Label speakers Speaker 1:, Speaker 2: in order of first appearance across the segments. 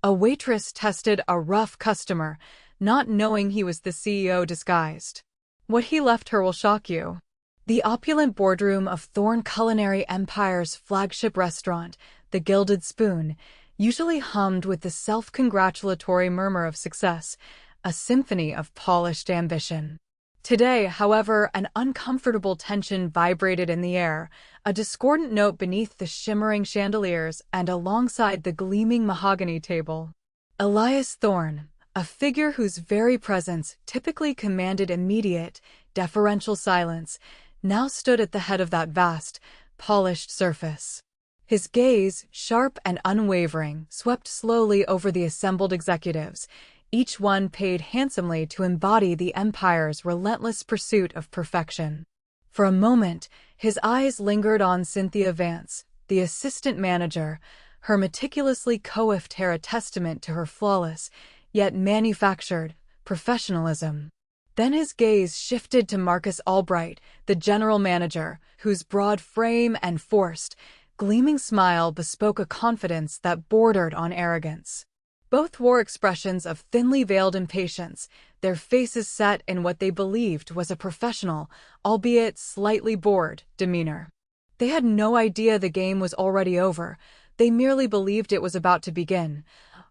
Speaker 1: A waitress tested a rough customer, not knowing he was the CEO disguised. What he left her will shock you. The opulent boardroom of Thorne Culinary Empire's flagship restaurant, the Gilded Spoon, usually hummed with the self-congratulatory murmur of success, a symphony of polished ambition. Today, however, an uncomfortable tension vibrated in the air, a discordant note beneath the shimmering chandeliers and alongside the gleaming mahogany table. Elias Thorne, a figure whose very presence typically commanded immediate, deferential silence, now stood at the head of that vast, polished surface. His gaze, sharp and unwavering, swept slowly over the assembled executives, each one paid handsomely to embody the empire's relentless pursuit of perfection. For a moment, his eyes lingered on Cynthia Vance, the assistant manager, her meticulously coiffed hair a testament to her flawless, yet manufactured, professionalism. Then his gaze shifted to Marcus Albright, the general manager, whose broad frame and forced, gleaming smile bespoke a confidence that bordered on arrogance. Both wore expressions of thinly veiled impatience, their faces set in what they believed was a professional, albeit slightly bored, demeanor. They had no idea the game was already over, they merely believed it was about to begin.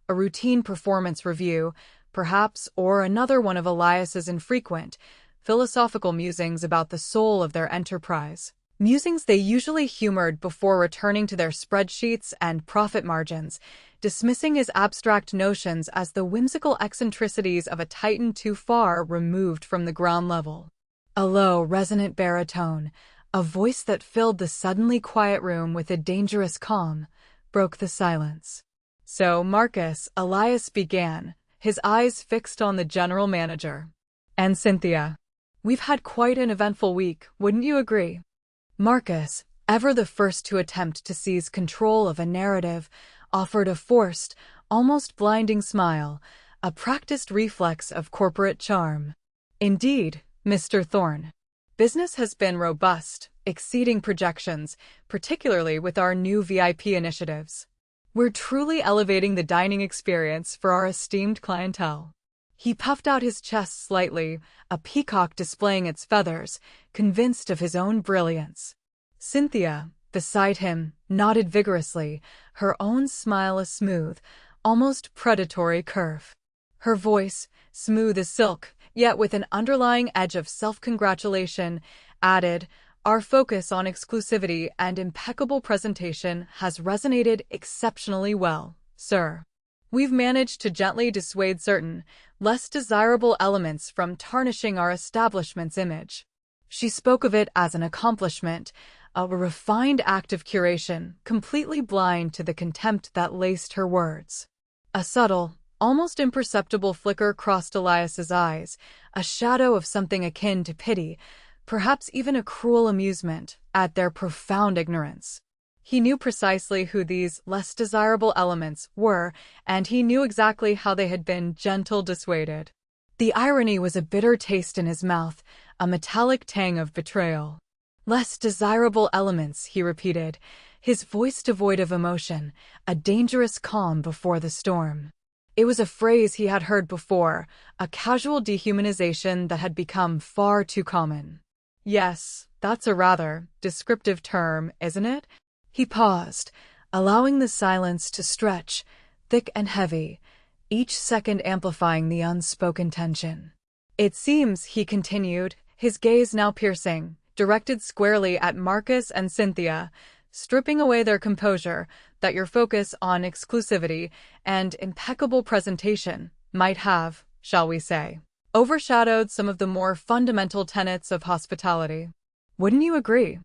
Speaker 1: A routine performance review, perhaps, or another one of Elias's infrequent, philosophical musings about the soul of their enterprise. Musings they usually humored before returning to their spreadsheets and profit margins, dismissing his abstract notions as the whimsical eccentricities of a titan too far removed from the ground level. A low, resonant baritone, a voice that filled the suddenly quiet room with a dangerous calm, broke the silence. "So, Marcus," Elias began, his eyes fixed on the general manager. "And Cynthia, we've had quite an eventful week, wouldn't you agree?" Marcus, ever the first to attempt to seize control of a narrative, offered a forced, almost blinding smile, a practiced reflex of corporate charm. "Indeed, Mr. Thorne. Business has been robust, exceeding projections, particularly with our new VIP initiatives. We're truly elevating the dining experience for our esteemed clientele." He puffed out his chest slightly, a peacock displaying its feathers, convinced of his own brilliance. Cynthia, beside him, nodded vigorously, her own smile a smooth, almost predatory curve. Her voice, smooth as silk, yet with an underlying edge of self-congratulation, added, "Our focus on exclusivity and impeccable presentation has resonated exceptionally well, sir. We've managed to gently dissuade certain, less desirable elements from tarnishing our establishment's image." She spoke of it as an accomplishment, a refined act of curation, completely blind to the contempt that laced her words. A subtle, almost imperceptible flicker crossed Elias's eyes, a shadow of something akin to pity, perhaps even a cruel amusement, at their profound ignorance. He knew precisely who these less desirable elements were, and he knew exactly how they had been gentle dissuaded. The irony was a bitter taste in his mouth, a metallic tang of betrayal. "Less desirable elements," he repeated, his voice devoid of emotion, a dangerous calm before the storm. It was a phrase he had heard before, a casual dehumanization that had become far too common. "Yes, that's a rather descriptive term, isn't it?" He paused, allowing the silence to stretch, thick and heavy, each second amplifying the unspoken tension. "It seems," he continued, his gaze now piercing, directed squarely at Marcus and Cynthia, stripping away their composure, that your focus on exclusivity and impeccable presentation might have, shall we say, overshadowed some of the more fundamental tenets of hospitality. Wouldn't you agree?"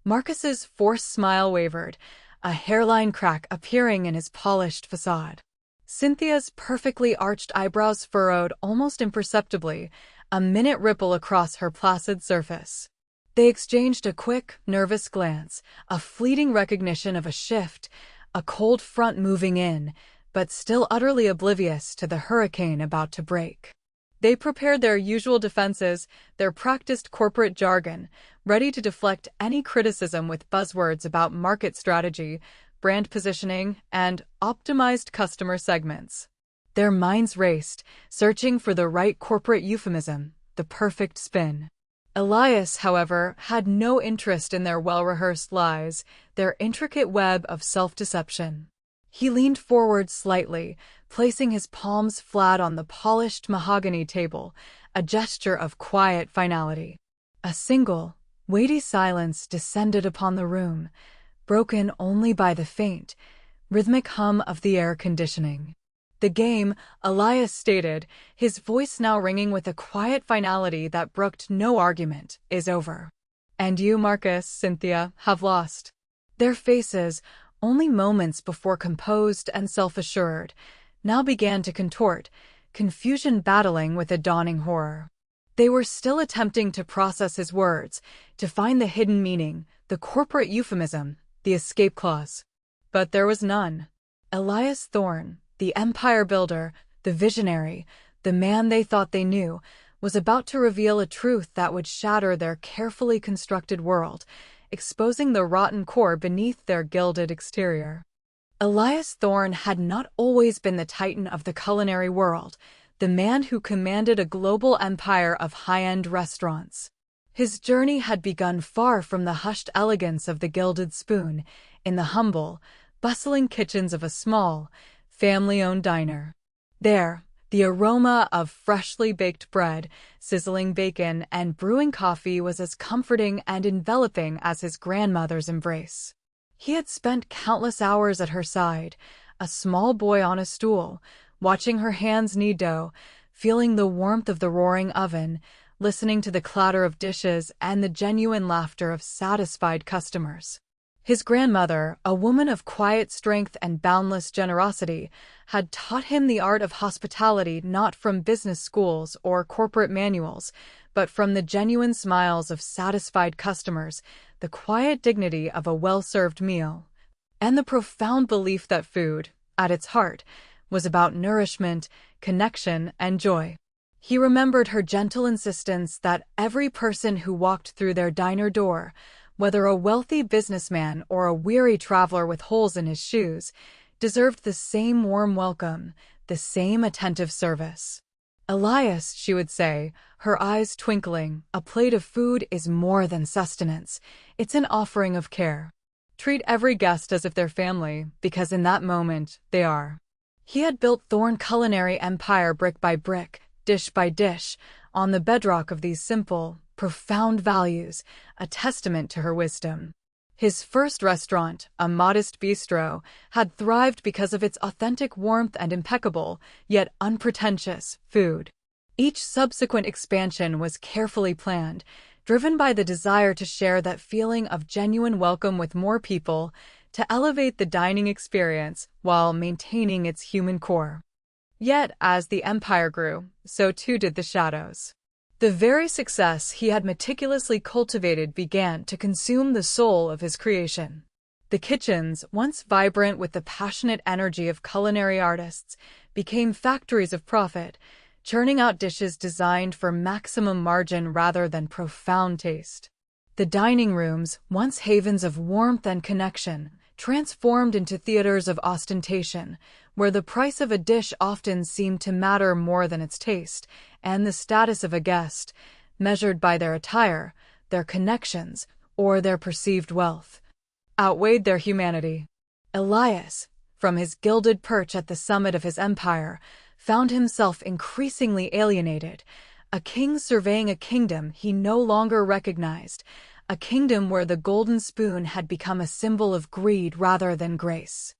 Speaker 1: Marcus's forced smile wavered, a hairline crack appearing in his polished facade. Cynthia's perfectly arched eyebrows furrowed almost imperceptibly, a minute ripple across her placid surface. They exchanged a quick, nervous glance, a fleeting recognition of a shift, a cold front moving in, but still utterly oblivious to the hurricane about to break. They prepared their usual defenses, their practiced corporate jargon, ready to deflect any criticism with buzzwords about market strategy, brand positioning, and optimized customer segments. Their minds raced, searching for the right corporate euphemism, the perfect spin. Elias, however, had no interest in their well-rehearsed lies, their intricate web of self-deception. He leaned forward slightly, placing his palms flat on the polished mahogany table, a gesture of quiet finality. A single, weighty silence descended upon the room, broken only by the faint, rhythmic hum of the air conditioning. "The game," Elias stated, his voice now ringing with a quiet finality that brooked no argument, "is over. And you, Marcus, Cynthia, have lost." Their faces, only moments before composed and self-assured, now began to contort, confusion battling with a dawning horror. They were still attempting to process his words, to find the hidden meaning, the corporate euphemism, the escape clause. But there was none. Elias Thorne, the empire builder, the visionary, the man they thought they knew, was about to reveal a truth that would shatter their carefully constructed world, exposing the rotten core beneath their gilded exterior. Elias Thorne had not always been the titan of the culinary world, the man who commanded a global empire of high-end restaurants. His journey had begun far from the hushed elegance of the Gilded Spoon, in the humble, bustling kitchens of a small, family-owned diner. There, the aroma of freshly baked bread, sizzling bacon, and brewing coffee was as comforting and enveloping as his grandmother's embrace. He had spent countless hours at her side, a small boy on a stool, watching her hands knead dough, feeling the warmth of the roaring oven, listening to the clatter of dishes and the genuine laughter of satisfied customers. His grandmother, a woman of quiet strength and boundless generosity, had taught him the art of hospitality not from business schools or corporate manuals, but from the genuine smiles of satisfied customers, the quiet dignity of a well-served meal, and the profound belief that food, at its heart, was about nourishment, connection, and joy. He remembered her gentle insistence that every person who walked through their diner door, whether a wealthy businessman or a weary traveler with holes in his shoes, deserved the same warm welcome, the same attentive service. "Elias," she would say, her eyes twinkling, "a plate of food is more than sustenance. It's an offering of care. Treat every guest as if they're family, because in that moment, they are." He had built Thorne culinary empire brick by brick, dish by dish, on the bedrock of these simple, profound values, a testament to her wisdom. His first restaurant, a modest bistro, had thrived because of its authentic warmth and impeccable, yet unpretentious, food. Each subsequent expansion was carefully planned, driven by the desire to share that feeling of genuine welcome with more people, to elevate the dining experience while maintaining its human core. Yet, as the empire grew, so too did the shadows. The very success he had meticulously cultivated began to consume the soul of his creation. The kitchens, once vibrant with the passionate energy of culinary artists, became factories of profit, churning out dishes designed for maximum margin rather than profound taste. The dining rooms, once havens of warmth and connection, transformed into theaters of ostentation, where the price of a dish often seemed to matter more than its taste, and the status of a guest, measured by their attire, their connections, or their perceived wealth, outweighed their humanity. Elias, from his gilded perch at the summit of his empire, found himself increasingly alienated, a king surveying a kingdom he no longer recognized, a kingdom where the golden spoon had become a symbol of greed rather than grace.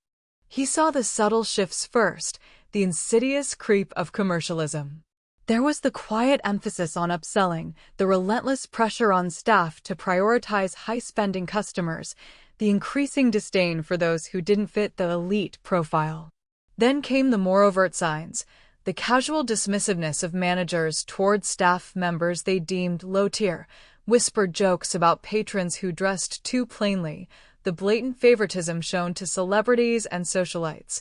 Speaker 1: He saw the subtle shifts first, the insidious creep of commercialism. There was the quiet emphasis on upselling, the relentless pressure on staff to prioritize high-spending customers, the increasing disdain for those who didn't fit the elite profile. Then came the more overt signs, the casual dismissiveness of managers toward staff members they deemed low-tier, whispered jokes about patrons who dressed too plainly, the blatant favoritism shown to celebrities and socialites,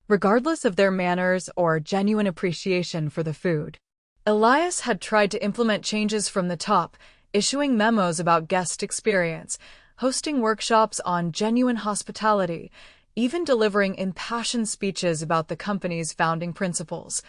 Speaker 1: regardless of their manners or genuine appreciation for the food. Elias had tried to implement changes from the top, issuing memos about guest experience, hosting workshops on genuine hospitality, even delivering impassioned speeches about the company's founding principles,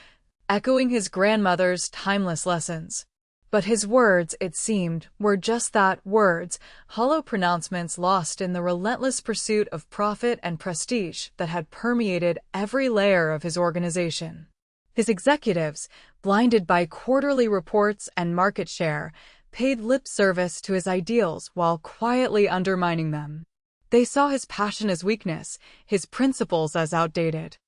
Speaker 1: echoing his grandmother's timeless lessons. But his words, it seemed, were just that, words, hollow pronouncements lost in the relentless pursuit of profit and prestige that had permeated every layer of his organization. His executives, blinded by quarterly reports and market share, paid lip service to his ideals while quietly undermining them. They saw his passion as weakness, his principles as outdated.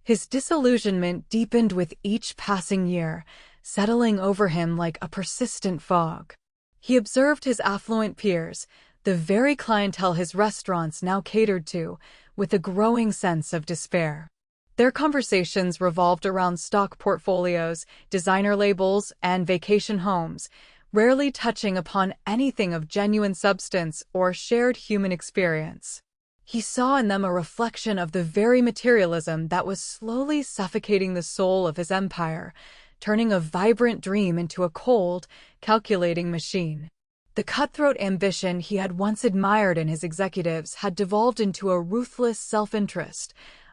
Speaker 1: His disillusionment deepened with each passing year, settling over him like a persistent fog. He observed his affluent peers, the very clientele his restaurants now catered to, with a growing sense of despair. Their conversations revolved around stock portfolios, designer labels, and vacation homes, rarely touching upon anything of genuine substance or shared human experience. He saw in them a reflection of the very materialism that was slowly suffocating the soul of his empire, turning a vibrant dream into a cold, calculating machine. The cutthroat ambition he had once admired in his executives had devolved into a ruthless self-interest,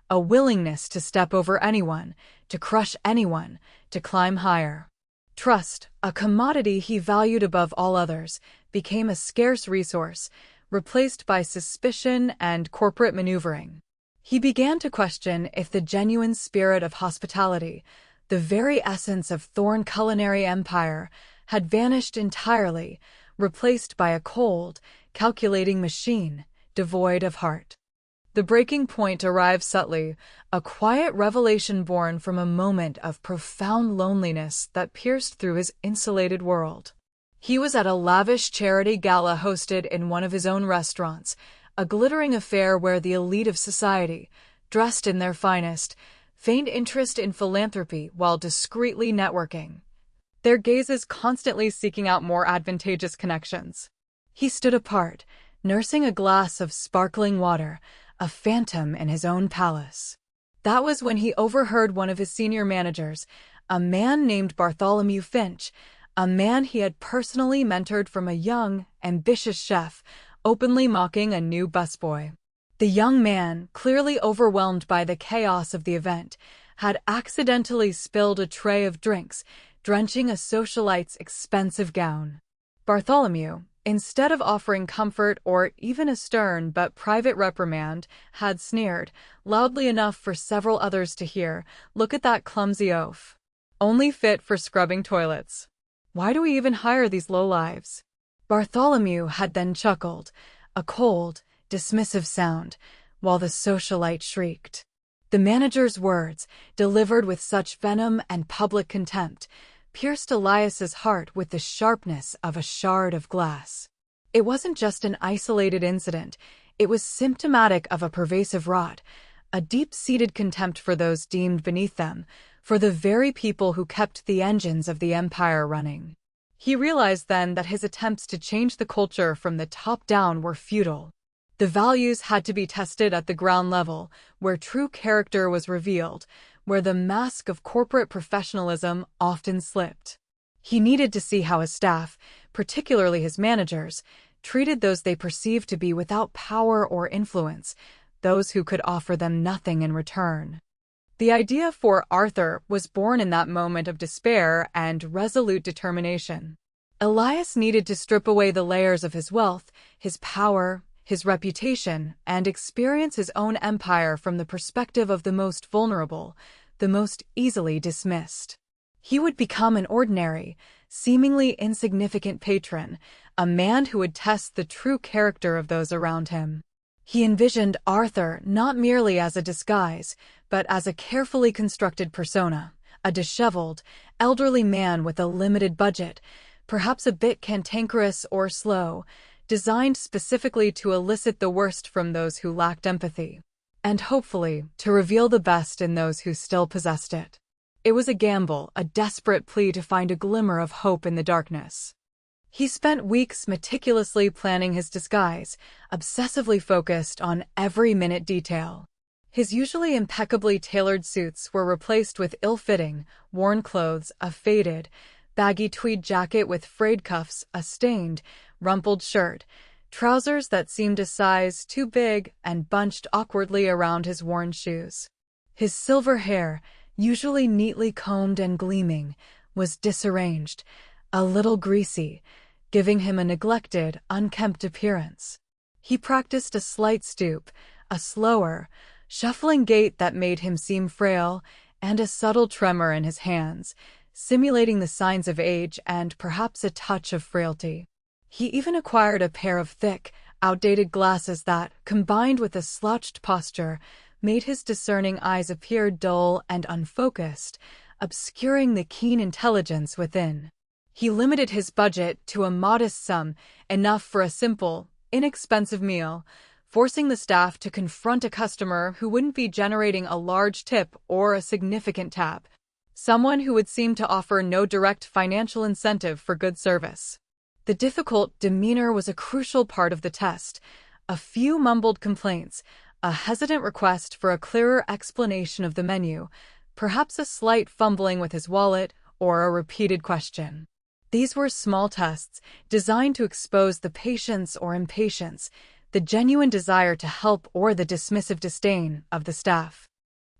Speaker 1: a willingness to step over anyone, to crush anyone, to climb higher. Trust, a commodity he valued above all others, became a scarce resource, replaced by suspicion and corporate maneuvering. He began to question if the genuine spirit of hospitality, the very essence of Thorne culinary empire, had vanished entirely, replaced by a cold, calculating machine, devoid of heart. The breaking point arrived subtly, a quiet revelation born from a moment of profound loneliness that pierced through his insulated world. He was at a lavish charity gala hosted in one of his own restaurants, a glittering affair where the elite of society, dressed in their finest, feigned interest in philanthropy while discreetly networking, their gazes constantly seeking out more advantageous connections. He stood apart, nursing a glass of sparkling water, a phantom in his own palace. That was when he overheard one of his senior managers, a man named Bartholomew Finch, a man he had personally mentored from a young, ambitious chef, openly mocking a new busboy. The young man, clearly overwhelmed by the chaos of the event, had accidentally spilled a tray of drinks, drenching a socialite's expensive gown. Bartholomew, instead of offering comfort or even a stern but private reprimand, had sneered, loudly enough for several others to hear, "Look at that clumsy oaf. Only fit for scrubbing toilets. Why do we even hire these lowlives?" Bartholomew had then chuckled, a cold, dismissive sound, while the socialite shrieked. The manager's words, delivered with such venom and public contempt, pierced Elias's heart with the sharpness of a shard of glass. It wasn't just an isolated incident, it was symptomatic of a pervasive rot, a deep-seated contempt for those deemed beneath them, for the very people who kept the engines of the empire running. He realized then that his attempts to change the culture from the top down were futile. The values had to be tested at the ground level, where true character was revealed, where the mask of corporate professionalism often slipped. He needed to see how his staff, particularly his managers, treated those they perceived to be without power or influence, those who could offer them nothing in return. The idea for Arthur was born in that moment of despair and resolute determination. Elias needed to strip away the layers of his wealth, his power, his reputation, and experience his own empire from the perspective of the most vulnerable, the most easily dismissed. He would become an ordinary, seemingly insignificant patron, a man who would test the true character of those around him. He envisioned Arthur not merely as a disguise, but as a carefully constructed persona, a disheveled, elderly man with a limited budget, perhaps a bit cantankerous or slow, designed specifically to elicit the worst from those who lacked empathy, and hopefully to reveal the best in those who still possessed it. It was a gamble, a desperate plea to find a glimmer of hope in the darkness. He spent weeks meticulously planning his disguise, obsessively focused on every minute detail. His usually impeccably tailored suits were replaced with ill-fitting, worn clothes, a faded, baggy tweed jacket with frayed cuffs, a stained, rumpled shirt, trousers that seemed a size too big and bunched awkwardly around his worn shoes. His silver hair, usually neatly combed and gleaming, was disarranged, a little greasy, giving him a neglected, unkempt appearance. He practiced a slight stoop, a slower, shuffling gait that made him seem frail, and a subtle tremor in his hands, simulating the signs of age and perhaps a touch of frailty. He even acquired a pair of thick, outdated glasses that, combined with a slouched posture, made his discerning eyes appear dull and unfocused, obscuring the keen intelligence within. He limited his budget to a modest sum, enough for a simple, inexpensive meal, forcing the staff to confront a customer who wouldn't be generating a large tip or a significant tab, someone who would seem to offer no direct financial incentive for good service. The difficult demeanor was a crucial part of the test. A few mumbled complaints, a hesitant request for a clearer explanation of the menu, perhaps a slight fumbling with his wallet, or a repeated question. These were small tests, designed to expose the patience or impatience, the genuine desire to help or the dismissive disdain of the staff.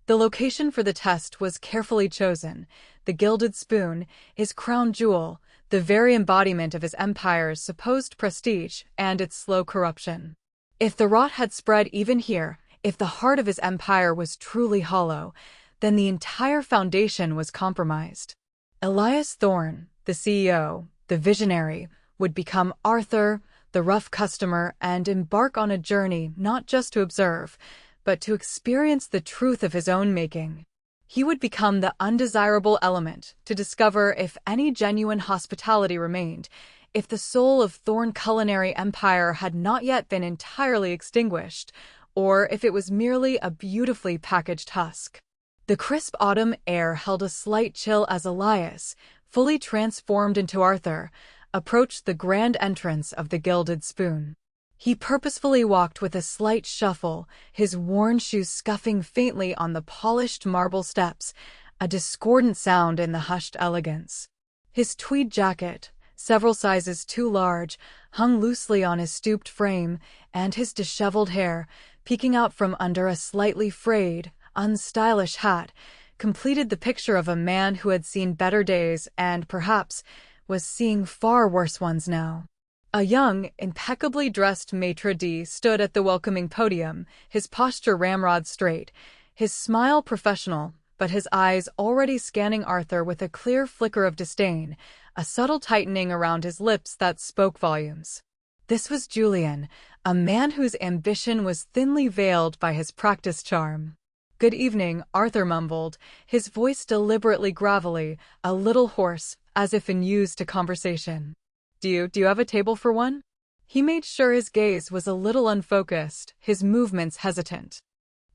Speaker 1: The location for the test was carefully chosen. The gilded spoon, his crown jewel, the very embodiment of his empire's supposed prestige and its slow corruption. If the rot had spread even here, if the heart of his empire was truly hollow, then the entire foundation was compromised. Elias Thorne, the CEO, the visionary, would become Arthur, the rough customer, and embark on a journey not just to observe, but to experience the truth of his own making. He would become the undesirable element, to discover if any genuine hospitality remained, if the soul of Thorne culinary empire had not yet been entirely extinguished, or if it was merely a beautifully packaged husk. The crisp autumn air held a slight chill as Elias, fully transformed into Arthur, approached the grand entrance of the Gilded Spoon. He purposefully walked with a slight shuffle, his worn shoes scuffing faintly on the polished marble steps, a discordant sound in the hushed elegance. His tweed jacket, several sizes too large, hung loosely on his stooped frame, and his disheveled hair, peeking out from under a slightly frayed, unstylish hat, completed the picture of a man who had seen better days and, perhaps, was seeing far worse ones now. A young, impeccably dressed maitre d' stood at the welcoming podium, his posture ramrod straight, his smile professional, but his eyes already scanning Arthur with a clear flicker of disdain, a subtle tightening around his lips that spoke volumes. This was Julian, a man whose ambition was thinly veiled by his practiced charm. "Good evening," Arthur mumbled, his voice deliberately gravelly, a little hoarse, as if unused to conversation. Do you have a table for one?" He made sure his gaze was a little unfocused, his movements hesitant.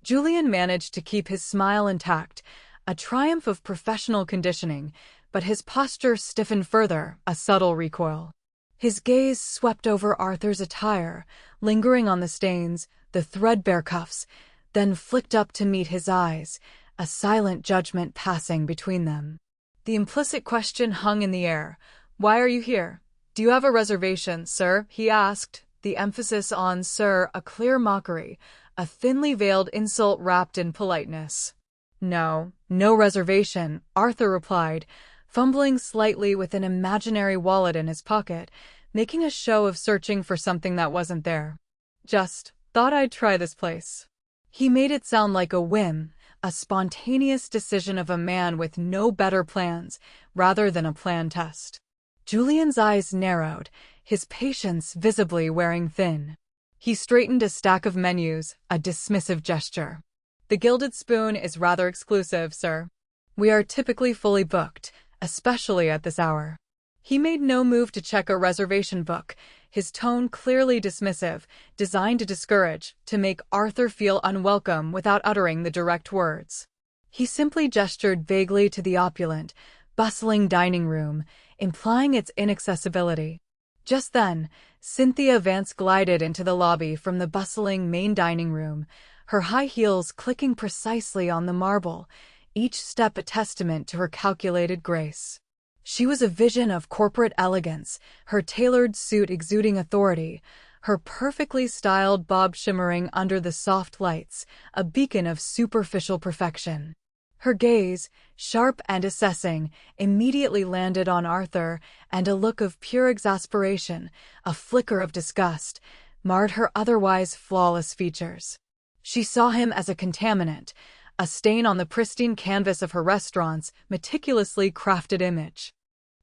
Speaker 1: Julian managed to keep his smile intact, a triumph of professional conditioning, but his posture stiffened further, a subtle recoil. His gaze swept over Arthur's attire, lingering on the stains, the threadbare cuffs, then flicked up to meet his eyes, a silent judgment passing between them. The implicit question hung in the air. "Why are you here? Do you have a reservation, sir?" he asked, the emphasis on "sir" a clear mockery, a thinly veiled insult wrapped in politeness. No reservation," Arthur replied, fumbling slightly with an imaginary wallet in his pocket, making a show of searching for something that wasn't there. "Just thought I'd try this place." He made it sound like a whim, a spontaneous decision of a man with no better plans, rather than a planned test. Julian's eyes narrowed, his patience visibly wearing thin. He straightened a stack of menus, a dismissive gesture. "The Gilded Spoon is rather exclusive, sir. We are typically fully booked, especially at this hour." He made no move to check a reservation book, his tone clearly dismissive, designed to discourage, to make Arthur feel unwelcome without uttering the direct words. He simply gestured vaguely to the opulent, bustling dining room, implying its inaccessibility. Just then, Cynthia Vance glided into the lobby from the bustling main dining room, her high heels clicking precisely on the marble, each step a testament to her calculated grace. She was a vision of corporate elegance, her tailored suit exuding authority, her perfectly styled bob shimmering under the soft lights, a beacon of superficial perfection. Her gaze, sharp and assessing, immediately landed on Arthur, and a look of pure exasperation, a flicker of disgust, marred her otherwise flawless features. She saw him as a contaminant, a stain on the pristine canvas of her restaurant's meticulously crafted image.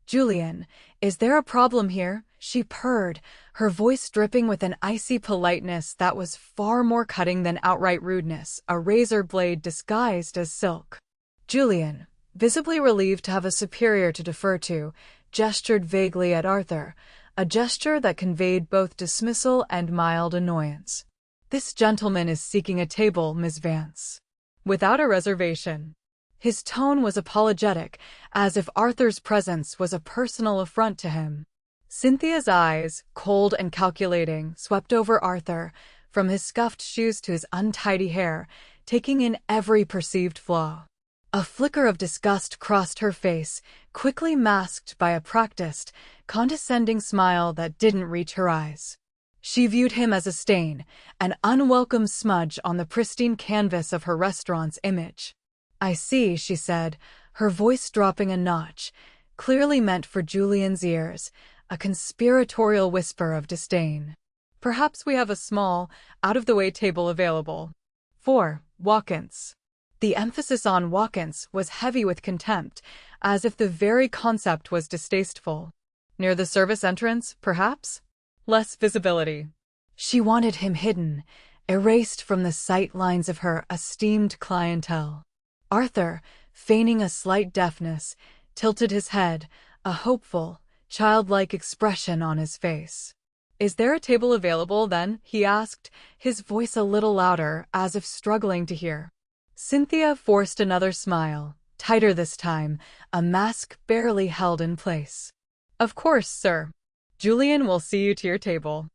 Speaker 1: "Julian, is there a problem here?" she purred, her voice dripping with an icy politeness that was far more cutting than outright rudeness, a razor blade disguised as silk. Julian, visibly relieved to have a superior to defer to, gestured vaguely at Arthur, a gesture that conveyed both dismissal and mild annoyance. "This gentleman is seeking a table, Miss Vance." "Without a reservation." His tone was apologetic, as if Arthur's presence was a personal affront to him. Cynthia's eyes, cold and calculating, swept over Arthur, from his scuffed shoes to his untidy hair, taking in every perceived flaw. A flicker of disgust crossed her face, quickly masked by a practiced, condescending smile that didn't reach her eyes. She viewed him as a stain, an unwelcome smudge on the pristine canvas of her restaurant's image. "I see," she said, her voice dropping a notch, clearly meant for Julian's ears, a conspiratorial whisper of disdain. "Perhaps we have a small, out-of-the-way table available. 4 walk-ins." The emphasis on walk-ins was heavy with contempt, as if the very concept was distasteful. "Near the service entrance, perhaps? Less visibility." She wanted him hidden, erased from the sight lines of her esteemed clientele. Arthur, feigning a slight deafness, tilted his head, a hopeful, childlike expression on his face. "Is there a table available, then?" he asked, his voice a little louder, as if struggling to hear. Cynthia forced another smile, tighter this time, a mask barely held in place. "Of course, sir. Julian will see you to your table.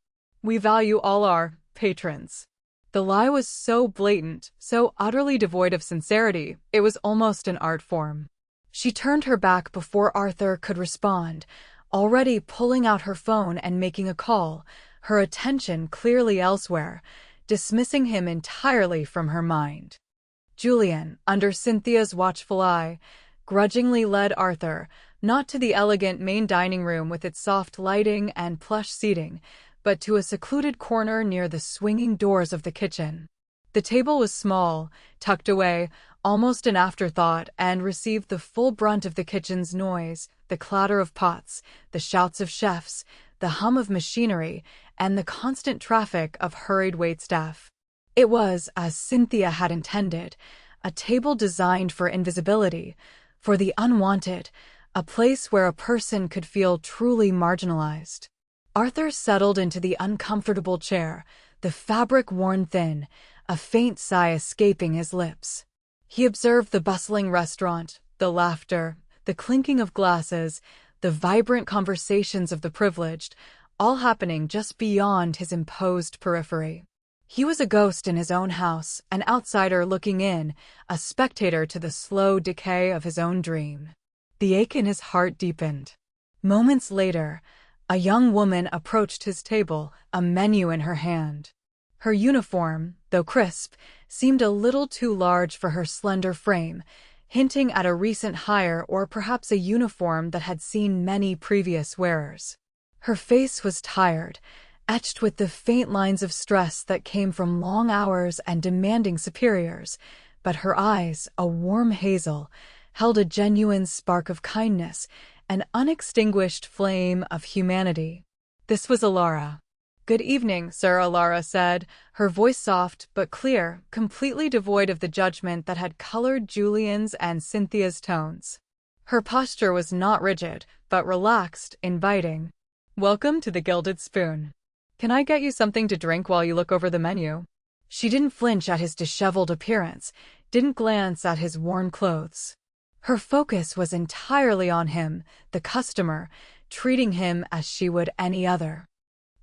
Speaker 1: We value all our patrons." The lie was so blatant, so utterly devoid of sincerity, it was almost an art form. She turned her back before Arthur could respond, already pulling out her phone and making a call, her attention clearly elsewhere, dismissing him entirely from her mind. Julian, under Cynthia's watchful eye, grudgingly led Arthur, not to the elegant main dining room with its soft lighting and plush seating, but to a secluded corner near the swinging doors of the kitchen. The table was small, tucked away, almost an afterthought, and received the full brunt of the kitchen's noise, the clatter of pots, the shouts of chefs, the hum of machinery, and the constant traffic of hurried waitstaff. It was, as Cynthia had intended, a table designed for invisibility, for the unwanted, a place where a person could feel truly marginalized. Arthur settled into the uncomfortable chair, the fabric worn thin, a faint sigh escaping his lips. He observed the bustling restaurant, the laughter, the clinking of glasses, the vibrant conversations of the privileged, all happening just beyond his imposed periphery. He was a ghost in his own house, an outsider looking in, a spectator to the slow decay of his own dream. The ache in his heart deepened. Moments later, a young woman approached his table, a menu in her hand. Her uniform, though crisp, seemed a little too large for her slender frame, hinting at a recent hire or perhaps a uniform that had seen many previous wearers. Her face was tired, etched with the faint lines of stress that came from long hours and demanding superiors, but her eyes, a warm hazel, held a genuine spark of kindness, an unextinguished flame of humanity. This was Alara. "Good evening, sir," Alara said, her voice soft but clear, completely devoid of the judgment that had colored Julian's and Cynthia's tones. Her posture was not rigid, but relaxed, inviting. "Welcome to the Gilded Spoon. Can I get you something to drink while you look over the menu?" She didn't flinch at his disheveled appearance, didn't glance at his worn clothes. Her focus was entirely on him, the customer, treating him as she would any other.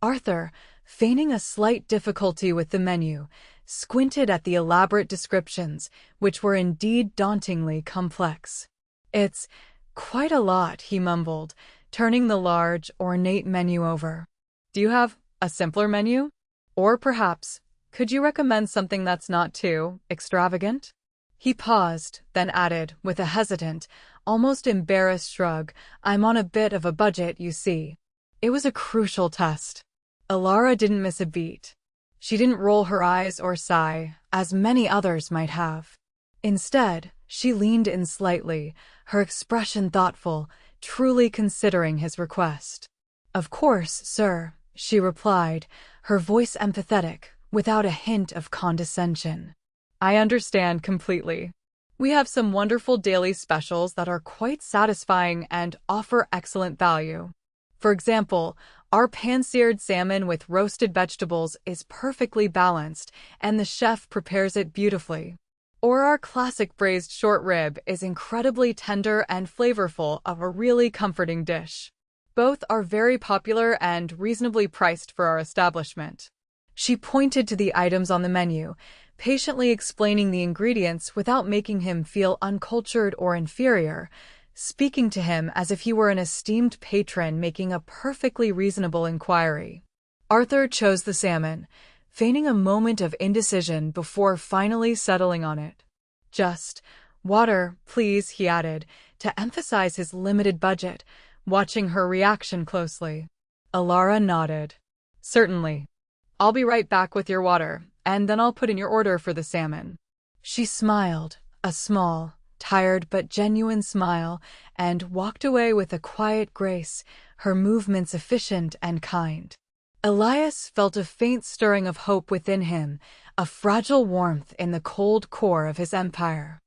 Speaker 1: Arthur, feigning a slight difficulty with the menu, squinted at the elaborate descriptions, which were indeed dauntingly complex. "It's quite a lot," he mumbled, turning the large, ornate menu over. "Do you have A simpler menu? Or perhaps, could you recommend something that's not too extravagant? He paused, then added, with a hesitant, almost embarrassed shrug, I'm on a bit of a budget, you see. It was a crucial test. Alara didn't miss a beat. She didn't roll her eyes or sigh, as many others might have. Instead, she leaned in slightly, her expression thoughtful, truly considering his request. Of course, sir, she replied, her voice empathetic, without a hint of condescension. I understand completely. We have some wonderful daily specials that are quite satisfying and offer excellent value. For example, our pan-seared salmon with roasted vegetables is perfectly balanced, and the chef prepares it beautifully. Or our classic braised short rib is incredibly tender and flavorful of a really comforting dish. Both are very popular and reasonably priced for our establishment. She pointed to the items on the menu, patiently explaining the ingredients without making him feel uncultured or inferior, speaking to him as if he were an esteemed patron making a perfectly reasonable inquiry. Arthur chose the salmon, feigning a moment of indecision before finally settling on it. Just water, please, he added, to emphasize his limited budget, watching her reaction closely. Alara nodded. Certainly. I'll be right back with your water, and then I'll put in your order for the salmon. She smiled, a small, tired but genuine smile, and walked away with a quiet grace, her movements efficient and kind. Elias felt a faint stirring of hope within him, a fragile warmth in the cold core of his empire.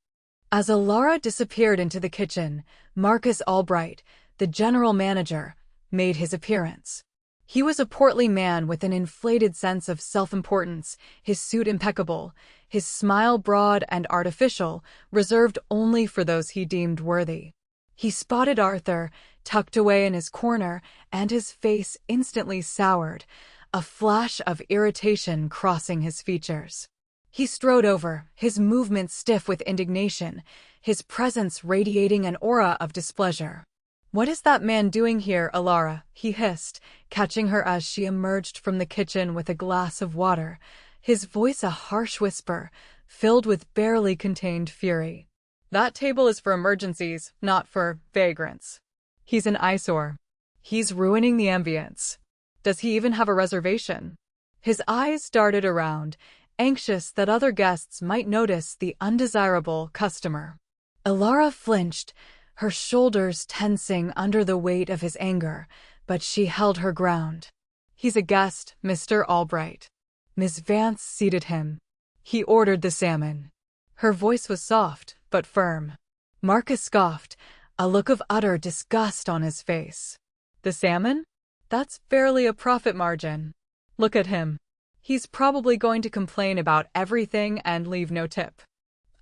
Speaker 1: As Alara disappeared into the kitchen, Marcus Albright, the general manager, made his appearance. He was a portly man with an inflated sense of self-importance, his suit impeccable, his smile broad and artificial, reserved only for those he deemed worthy. He spotted Arthur, tucked away in his corner, and his face instantly soured, a flash of irritation crossing his features. He strode over, his movements stiff with indignation, his presence radiating an aura of displeasure. What is that man doing here, Alara? He hissed, catching her as she emerged from the kitchen with a glass of water, his voice a harsh whisper, filled with barely contained fury. That table is for emergencies, not for vagrants. He's an eyesore. He's ruining the ambience. Does he even have a reservation? His eyes darted around, anxious that other guests might notice the undesirable customer. Alara flinched, her shoulders tensing under the weight of his anger, but she held her ground. He's a guest, Mr. Albright. Miss Vance seated him. He ordered the salmon. Her voice was soft, but firm. Marcus scoffed, a look of utter disgust on his face. The salmon? That's barely a profit margin. Look at him. He's probably going to complain about everything and leave no tip.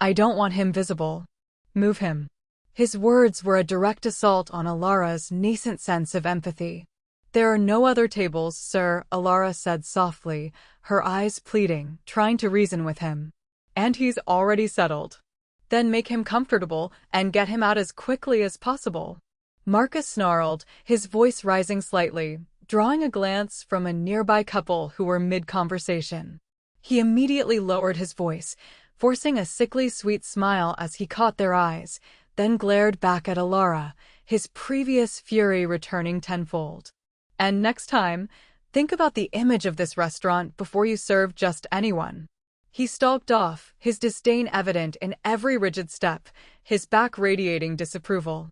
Speaker 1: I don't want him visible. Move him. His words were a direct assault on Alara's nascent sense of empathy. There are no other tables, sir, Alara said softly, her eyes pleading, trying to reason with him. And he's already settled. Then make him comfortable and get him out as quickly as possible. Marcus snarled, his voice rising slightly, drawing a glance from a nearby couple who were mid-conversation. He immediately lowered his voice, forcing a sickly sweet smile as he caught their eyes, then glared back at Alara, his previous fury returning tenfold. And next time, think about the image of this restaurant before you serve just anyone. He stalked off, his disdain evident in every rigid step, his back radiating disapproval.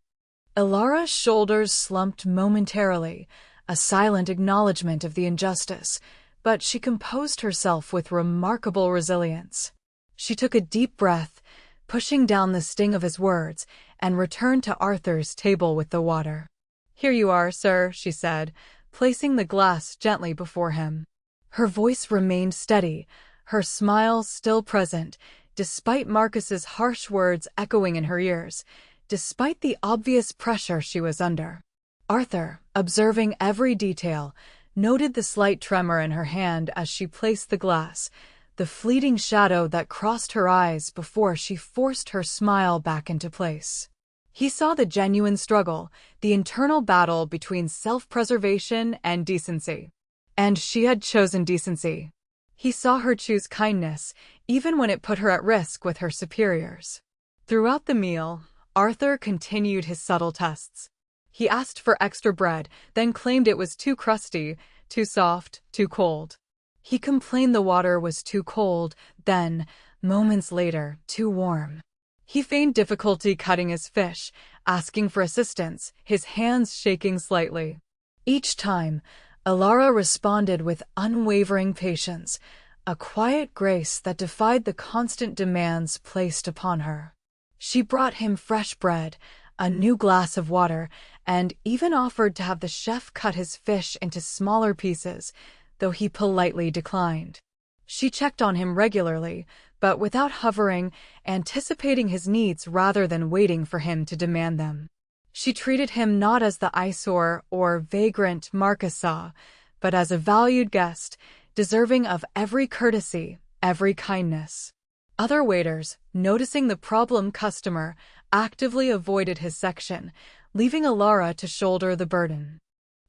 Speaker 1: Alara's shoulders slumped momentarily, a silent acknowledgement of the injustice, but she composed herself with remarkable resilience. She took a deep breath, pushing down the sting of his words, and returned to Arthur's table with the water. Here you are, sir, she said, placing the glass gently before him. Her voice remained steady, her smile still present, despite Marcus's harsh words echoing in her ears, despite the obvious pressure she was under. Arthur, observing every detail, noted the slight tremor in her hand as she placed the glass, the fleeting shadow that crossed her eyes before she forced her smile back into place. He saw the genuine struggle, the internal battle between self-preservation and decency. And she had chosen decency. He saw her choose kindness, even when it put her at risk with her superiors. Throughout the meal, Arthur continued his subtle tests. He asked for extra bread, then claimed it was too crusty, too soft, too cold. He complained the water was too cold, then, moments later, too warm. He feigned difficulty cutting his fish, asking for assistance, his hands shaking slightly. Each time, Alara responded with unwavering patience, a quiet grace that defied the constant demands placed upon her. She brought him fresh bread, a new glass of water, and even offered to have the chef cut his fish into smaller pieces, though he politely declined. She checked on him regularly, but without hovering, anticipating his needs rather than waiting for him to demand them. She treated him not as the eyesore or vagrant Marcus saw, but as a valued guest, deserving of every courtesy, every kindness. Other waiters, noticing the problem customer, actively avoided his section, leaving Alara to shoulder the burden.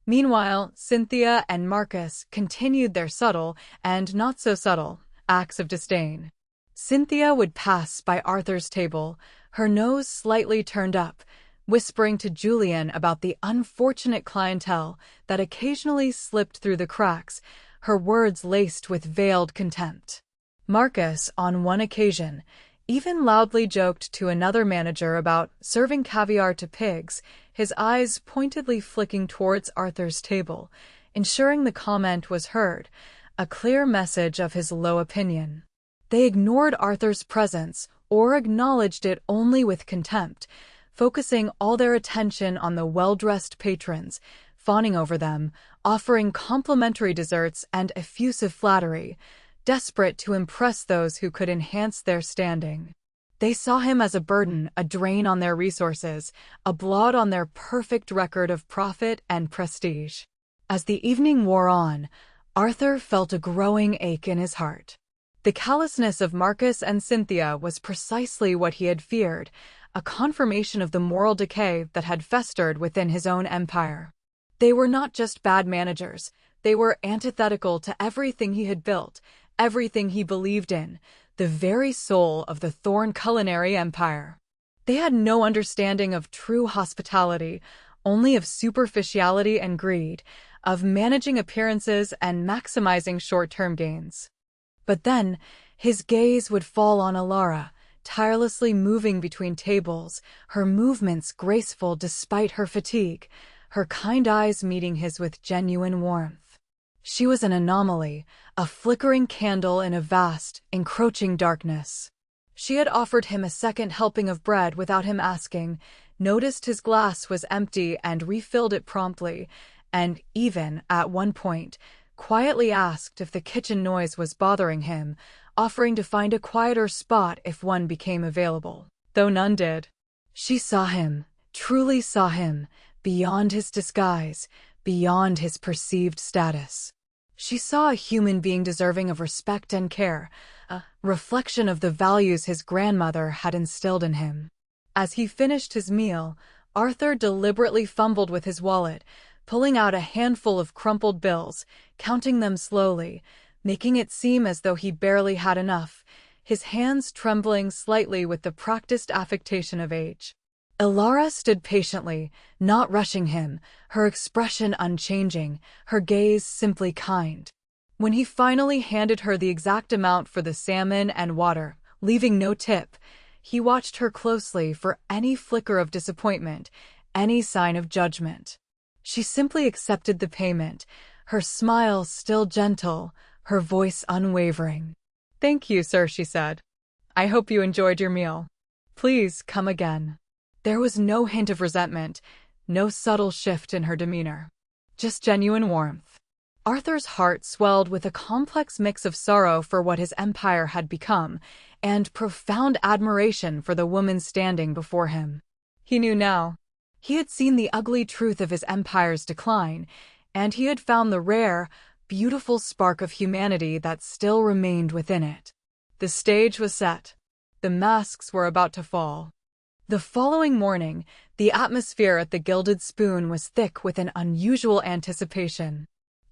Speaker 1: Meanwhile, Cynthia and Marcus continued their subtle, and not so subtle, acts of disdain. Cynthia would pass by Arthur's table, her nose slightly turned up, whispering to Julian about the unfortunate clientele that occasionally slipped through the cracks, her words laced with veiled contempt. Marcus, on one occasion, even loudly joked to another manager about serving caviar to pigs, his eyes pointedly flicking towards Arthur's table, ensuring the comment was heard, a clear message of his low opinion. They ignored Arthur's presence or acknowledged it only with contempt, focusing all their attention on the well-dressed patrons, fawning over them, offering complimentary desserts and effusive flattery, desperate to impress those who could enhance their standing. They saw him as a burden, a drain on their resources, a blot on their perfect record of profit and prestige. As the evening wore on, Arthur felt a growing ache in his heart. The callousness of Marcus and Cynthia was precisely what he had feared, a confirmation of the moral decay that had festered within his own empire. They were not just bad managers, they were antithetical to everything he had built, everything he believed in, the very soul of the Thorn culinary empire. They had no understanding of true hospitality, only of superficiality and greed, of managing appearances and maximizing short-term gains. But then, his gaze would fall on Alara, tirelessly moving between tables, her movements graceful despite her fatigue, her kind eyes meeting his with genuine warmth. She was an anomaly, a flickering candle in a vast, encroaching darkness. She had offered him a second helping of bread without him asking, noticed his glass was empty and refilled it promptly, and even, at one point, quietly asked if the kitchen noise was bothering him, offering to find a quieter spot if one became available. Though none did. She saw him, truly saw him, beyond his disguise, beyond his perceived status. She saw a human being deserving of respect and care, a reflection of the values his grandmother had instilled in him. As he finished his meal, Arthur deliberately fumbled with his wallet, pulling out a handful of crumpled bills, counting them slowly, making it seem as though he barely had enough, his hands trembling slightly with the practiced affectation of age. Alara stood patiently, not rushing him, her expression unchanging, her gaze simply kind. When he finally handed her the exact amount for the salmon and water, leaving no tip, he watched her closely for any flicker of disappointment, any sign of judgment. She simply accepted the payment, her smile still gentle, her voice unwavering. "Thank you, sir," she said. "I hope you enjoyed your meal. Please come again." There was no hint of resentment, no subtle shift in her demeanor. Just genuine warmth. Arthur's heart swelled with a complex mix of sorrow for what his empire had become, and profound admiration for the woman standing before him. He knew now. He had seen the ugly truth of his empire's decline, and he had found the rare, beautiful spark of humanity that still remained within it. The stage was set. The masks were about to fall. The following morning, the atmosphere at the Gilded Spoon was thick with an unusual anticipation.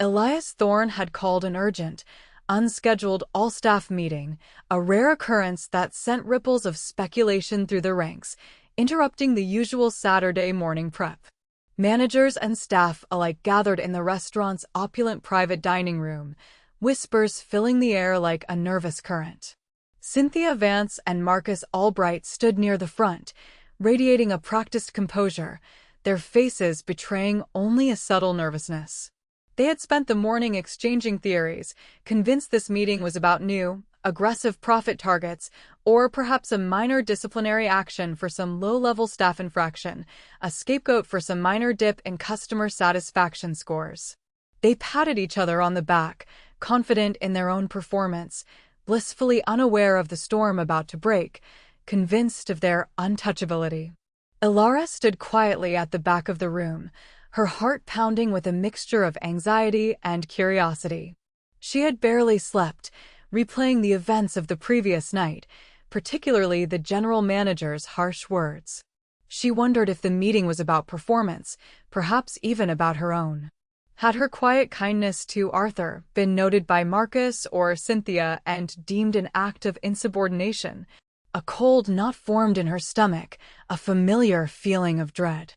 Speaker 1: Elias Thorne had called an urgent, unscheduled all-staff meeting, a rare occurrence that sent ripples of speculation through the ranks, interrupting the usual Saturday morning prep. Managers and staff alike gathered in the restaurant's opulent private dining room, whispers filling the air like a nervous current. Cynthia Vance and Marcus Albright stood near the front, radiating a practiced composure, their faces betraying only a subtle nervousness. They had spent the morning exchanging theories, convinced this meeting was about new, aggressive profit targets, or perhaps a minor disciplinary action for some low-level staff infraction, a scapegoat for some minor dip in customer satisfaction scores. They patted each other on the back, confident in their own performance, blissfully unaware of the storm about to break, convinced of their untouchability. Ilara stood quietly at the back of the room, her heart pounding with a mixture of anxiety and curiosity. She had barely slept, replaying the events of the previous night, particularly the general manager's harsh words. She wondered if the meeting was about performance, perhaps even about her own. Had her quiet kindness to Arthur been noted by Marcus or Cynthia and deemed an act of insubordination? A cold knot formed in her stomach, a familiar feeling of dread.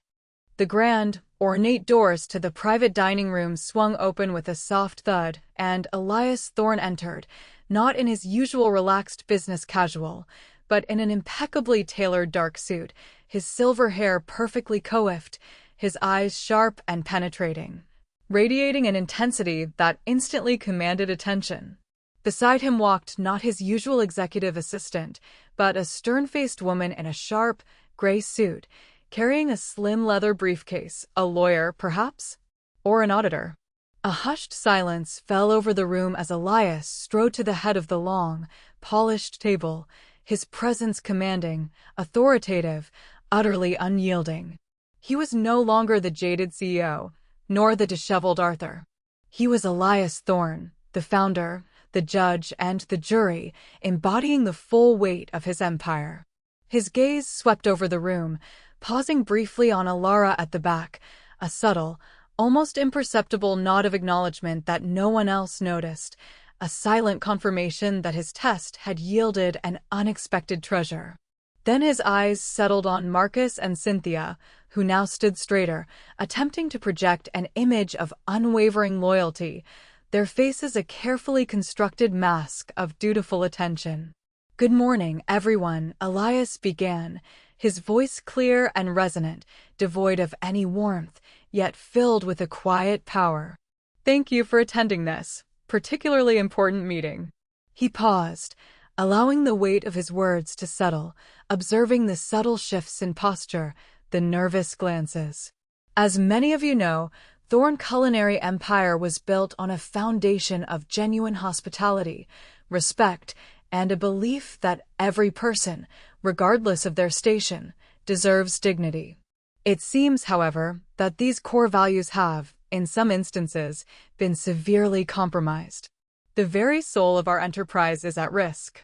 Speaker 1: The grand, ornate doors to the private dining room swung open with a soft thud, and Elias Thorne entered, not in his usual relaxed business casual, but in an impeccably tailored dark suit, his silver hair perfectly coiffed, his eyes sharp and penetrating, radiating an intensity that instantly commanded attention. Beside him walked not his usual executive assistant, but a stern-faced woman in a sharp, gray suit, carrying a slim leather briefcase, a lawyer, perhaps? Or an auditor. A hushed silence fell over the room as Elias strode to the head of the long, polished table, his presence commanding, authoritative, utterly unyielding. He was no longer the jaded CEO, nor the disheveled Arthur. He was Elias Thorne, the founder, the judge, and the jury, embodying the full weight of his empire. His gaze swept over the room, pausing briefly on Ilara at the back, a subtle, almost imperceptible nod of acknowledgement that no one else noticed, a silent confirmation that his test had yielded an unexpected treasure. Then his eyes settled on Marcus and Cynthia, who now stood straighter, attempting to project an image of unwavering loyalty, their faces a carefully constructed mask of dutiful attention. "Good morning, everyone," Elias began, his voice clear and resonant, devoid of any warmth, yet filled with a quiet power. "Thank you for attending this particularly important meeting." He paused, allowing the weight of his words to settle, observing the subtle shifts in posture, the nervous glances. As many of you know, Thorne Culinary Empire was built on a foundation of genuine hospitality, respect, and a belief that every person, regardless of their station, deserves dignity. It seems, however, that these core values have, in some instances, been severely compromised. The very soul of our enterprise is at risk.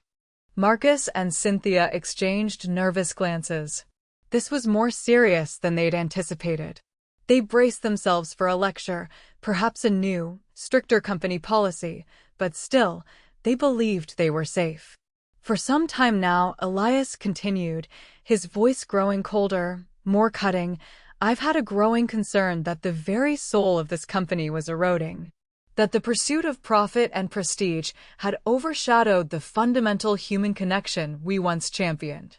Speaker 1: Marcus and Cynthia exchanged nervous glances. This was more serious than they'd anticipated. They braced themselves for a lecture, perhaps a new, stricter company policy, but still, they believed they were safe. For some time now, Elias continued, his voice growing colder, more cutting. "I've had a growing concern that the very soul of this company was eroding. That the pursuit of profit and prestige had overshadowed the fundamental human connection we once championed.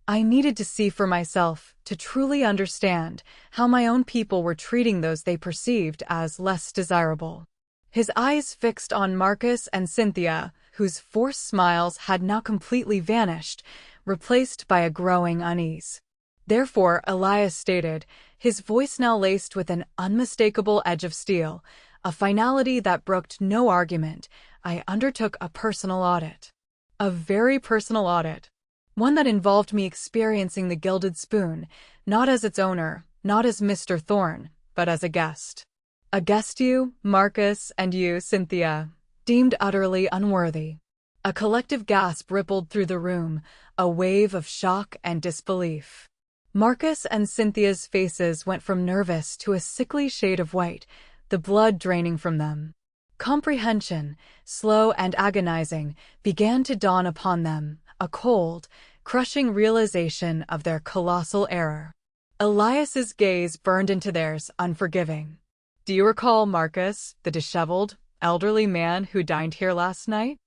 Speaker 1: I needed to see for myself, to truly understand how my own people were treating those they perceived as less desirable." His eyes fixed on Marcus and Cynthia, whose forced smiles had now completely vanished, replaced by a growing unease. Therefore, Elias stated, his voice now laced with an unmistakable edge of steel, a finality that brooked no argument, "I undertook a personal audit. A very personal audit. One that involved me experiencing the Gilded Spoon, not as its owner, not as Mr. Thorne, but as a guest. A guest you, Marcus, and you, Cynthia, deemed utterly unworthy." A collective gasp rippled through the room, a wave of shock and disbelief. Marcus and Cynthia's faces went from nervous to a sickly shade of white, the blood draining from them. Comprehension, slow and agonizing, began to dawn upon them, a cold, crushing realization of their colossal error. Elias's gaze burned into theirs, unforgiving. "Do you recall Marcus, the disheveled, elderly man who dined here last night?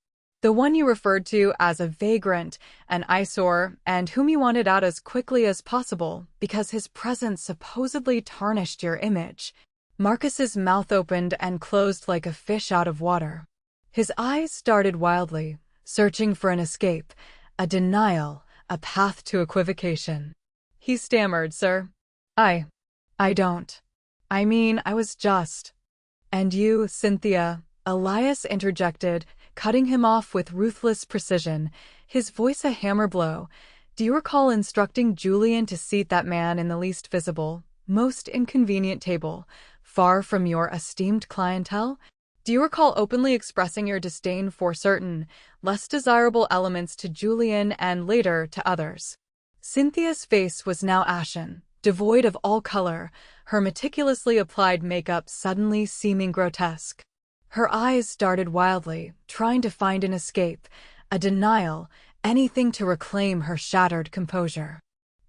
Speaker 1: The one you referred to as a vagrant, an eyesore, and whom you wanted out as quickly as possible because his presence supposedly tarnished your image." Marcus's mouth opened and closed like a fish out of water. His eyes darted wildly, searching for an escape, a denial, a path to equivocation. He stammered, "Sir, I don't. I mean, I was just." "And you, Cynthia," Elias interjected, cutting him off with ruthless precision, his voice a hammer blow. "Do you recall instructing Julian to seat that man in the least visible, most inconvenient table, far from your esteemed clientele? Do you recall openly expressing your disdain for certain, less desirable elements to Julian and later to others?" Cynthia's face was now ashen, devoid of all color, her meticulously applied makeup suddenly seeming grotesque. Her eyes darted wildly, trying to find an escape, a denial, anything to reclaim her shattered composure.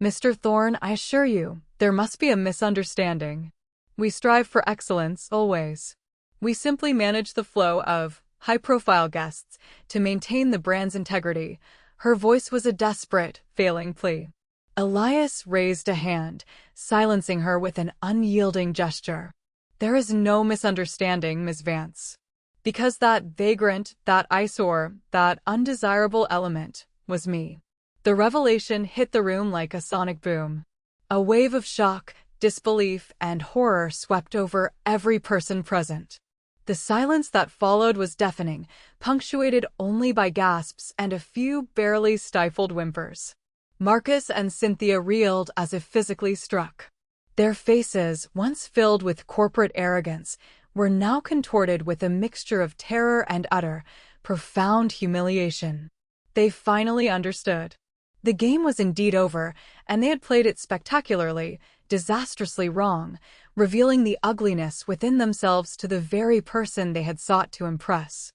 Speaker 1: "Mr. Thorne, I assure you, there must be a misunderstanding. We strive for excellence, always. We simply manage the flow of high-profile guests to maintain the brand's integrity." Her voice was a desperate, failing plea. Elias raised a hand, silencing her with an unyielding gesture. "There is no misunderstanding, Miss Vance. Because that vagrant, that eyesore, that undesirable element was me." The revelation hit the room like a sonic boom. A wave of shock, disbelief, and horror swept over every person present. The silence that followed was deafening, punctuated only by gasps and a few barely stifled whimpers. Marcus and Cynthia reeled as if physically struck. Their faces, once filled with corporate arrogance, were now contorted with a mixture of terror and utter, profound humiliation. They finally understood. The game was indeed over, and they had played it spectacularly, disastrously wrong, revealing the ugliness within themselves to the very person they had sought to impress.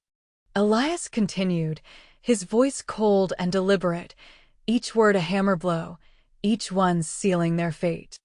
Speaker 1: Elias continued, his voice cold and deliberate, each word a hammer blow, each one sealing their fate.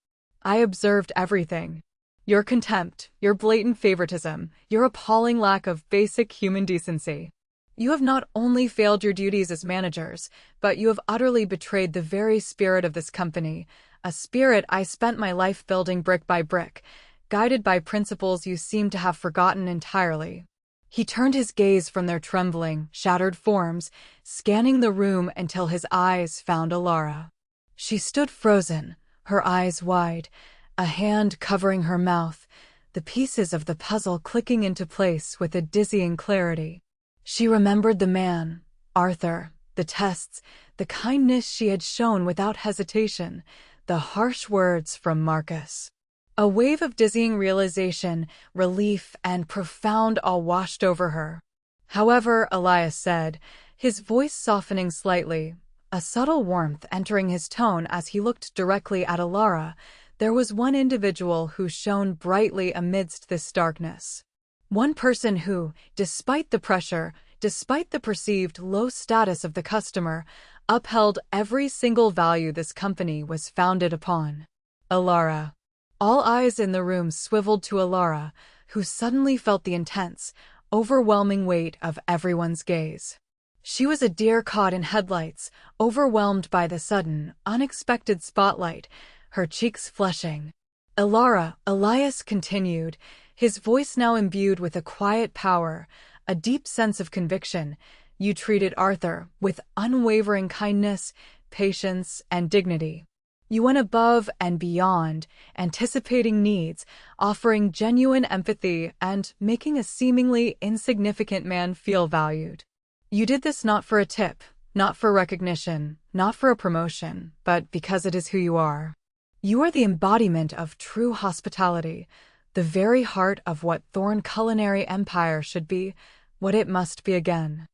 Speaker 1: "I observed everything. Your contempt, your blatant favoritism, your appalling lack of basic human decency. You have not only failed your duties as managers, but you have utterly betrayed the very spirit of this company, a spirit I spent my life building brick by brick, guided by principles you seem to have forgotten entirely." He turned his gaze from their trembling, shattered forms, scanning the room until his eyes found Alara. She stood frozen, her eyes wide, a hand covering her mouth, the pieces of the puzzle clicking into place with a dizzying clarity. She remembered the man, Arthur, the tests, the kindness she had shown without hesitation, the harsh words from Marcus. A wave of dizzying realization, relief, and profound awe washed over her. "However," Elias said, his voice softening slightly, a subtle warmth entering his tone as he looked directly at Alara, "there was one individual who shone brightly amidst this darkness. One person who, despite the pressure, despite the perceived low status of the customer, upheld every single value this company was founded upon. Alara." All eyes in the room swiveled to Alara, who suddenly felt the intense, overwhelming weight of everyone's gaze. She was a deer caught in headlights, overwhelmed by the sudden, unexpected spotlight, her cheeks flushing. "Alara," Elias continued, his voice now imbued with a quiet power, a deep sense of conviction, "you treated Arthur with unwavering kindness, patience, and dignity. You went above and beyond, anticipating needs, offering genuine empathy, and making a seemingly insignificant man feel valued. You did this not for a tip, not for recognition, not for a promotion, but because it is who you are. You are the embodiment of true hospitality, the very heart of what Thorne Culinary Empire should be, what it must be again."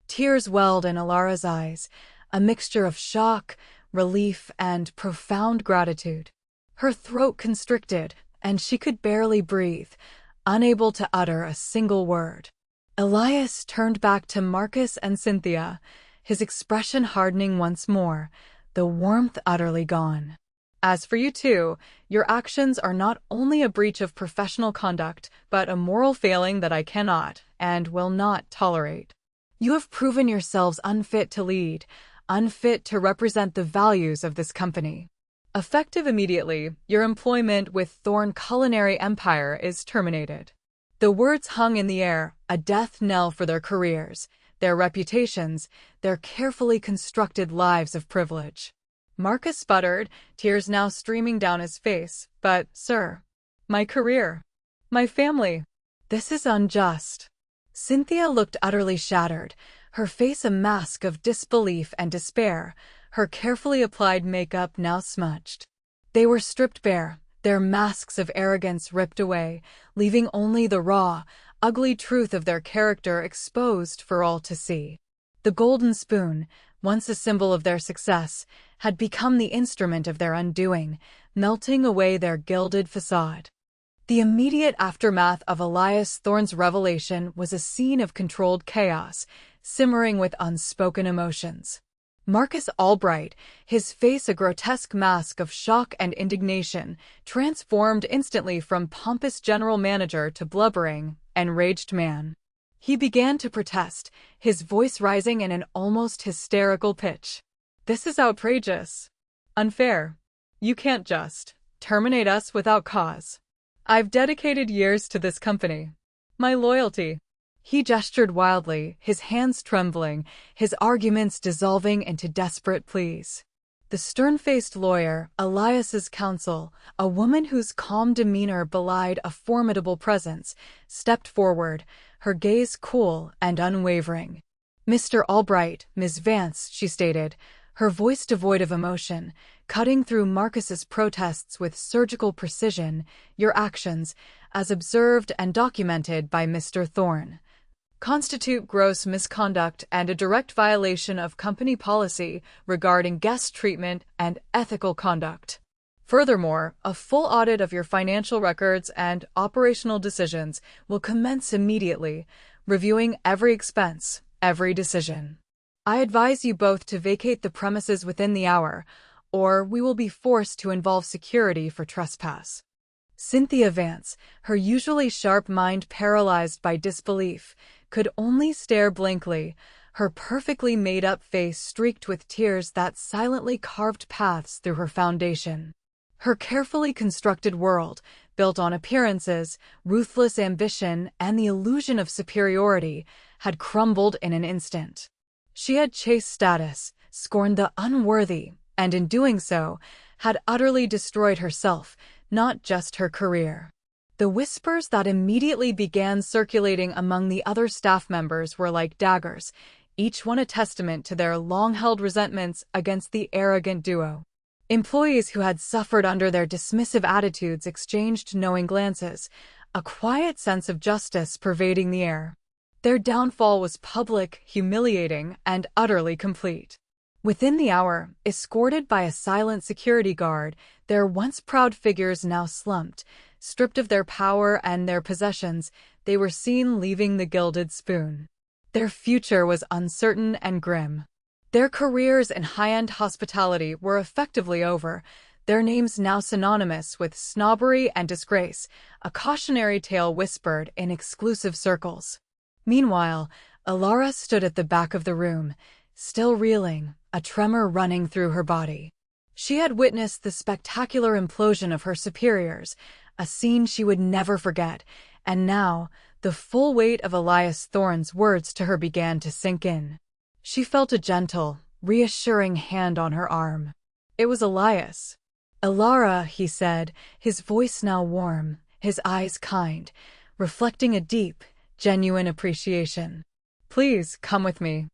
Speaker 1: Tears welled in Alara's eyes, a mixture of shock, relief, and profound gratitude. Her throat constricted, and she could barely breathe, unable to utter a single word. Elias turned back to Marcus and Cynthia, his expression hardening once more, the warmth utterly gone. As for you two, your actions are not only a breach of professional conduct, but a moral failing that I cannot and will not tolerate. You have proven yourselves unfit to lead, unfit to represent the values of this company. Effective immediately, your employment with Thorn Culinary Empire is terminated. The words hung in the air, a death knell for their careers, their reputations, their carefully constructed lives of privilege. Marcus sputtered, tears now streaming down his face. But, sir, my career, my family, this is unjust. Cynthia looked utterly shattered, her face a mask of disbelief and despair, her carefully applied makeup now smudged. They were stripped bare, their masks of arrogance ripped away, leaving only the raw, ugly truth of their character exposed for all to see. The golden spoon, once a symbol of their success, had become the instrument of their undoing, melting away their gilded facade. The immediate aftermath of Elias Thorne's revelation was a scene of controlled chaos, simmering with unspoken emotions. Marcus Albright, his face a grotesque mask of shock and indignation, transformed instantly from pompous general manager to blubbering, enraged man. He began to protest, his voice rising in an almost hysterical pitch. This is outrageous. Unfair. You can't just terminate us without cause. I've dedicated years to this company. My loyalty. He gestured wildly, his hands trembling, his arguments dissolving into desperate pleas. The stern-faced lawyer, Elias's counsel, a woman whose calm demeanor belied a formidable presence, stepped forward, her gaze cool and unwavering. Mr. Albright, Miss Vance, she stated, her voice devoid of emotion, cutting through Marcus's protests with surgical precision, your actions, as observed and documented by Mr. Thorne, constitute gross misconduct and a direct violation of company policy regarding guest treatment and ethical conduct. Furthermore, a full audit of your financial records and operational decisions will commence immediately, reviewing every expense, every decision. I advise you both to vacate the premises within the hour, or we will be forced to involve security for trespass. Cynthia Vance, her usually sharp mind paralyzed by disbelief, could only stare blankly, her perfectly made-up face streaked with tears that silently carved paths through her foundation. Her carefully constructed world, built on appearances, ruthless ambition, and the illusion of superiority, had crumbled in an instant. She had chased status, scorned the unworthy, and in doing so, had utterly destroyed herself, not just her career. The whispers that immediately began circulating among the other staff members were like daggers, each one a testament to their long-held resentments against the arrogant duo. Employees who had suffered under their dismissive attitudes exchanged knowing glances, a quiet sense of justice pervading the air. Their downfall was public, humiliating, and utterly complete. Within the hour, escorted by a silent security guard, their once proud figures now slumped. Stripped of their power and their possessions, they were seen leaving the Gilded Spoon. Their future was uncertain and grim. Their careers in high-end hospitality were effectively over, their names now synonymous with snobbery and disgrace, a cautionary tale whispered in exclusive circles. Meanwhile, Alara stood at the back of the room, still reeling, a tremor running through her body. She had witnessed the spectacular implosion of her superiors, a scene she would never forget, and now, the full weight of Elias Thorne's words to her began to sink in. She felt a gentle, reassuring hand on her arm. It was Elias. "Alara," he said, his voice now warm, his eyes kind, reflecting a deep, genuine appreciation. "Please, come with me."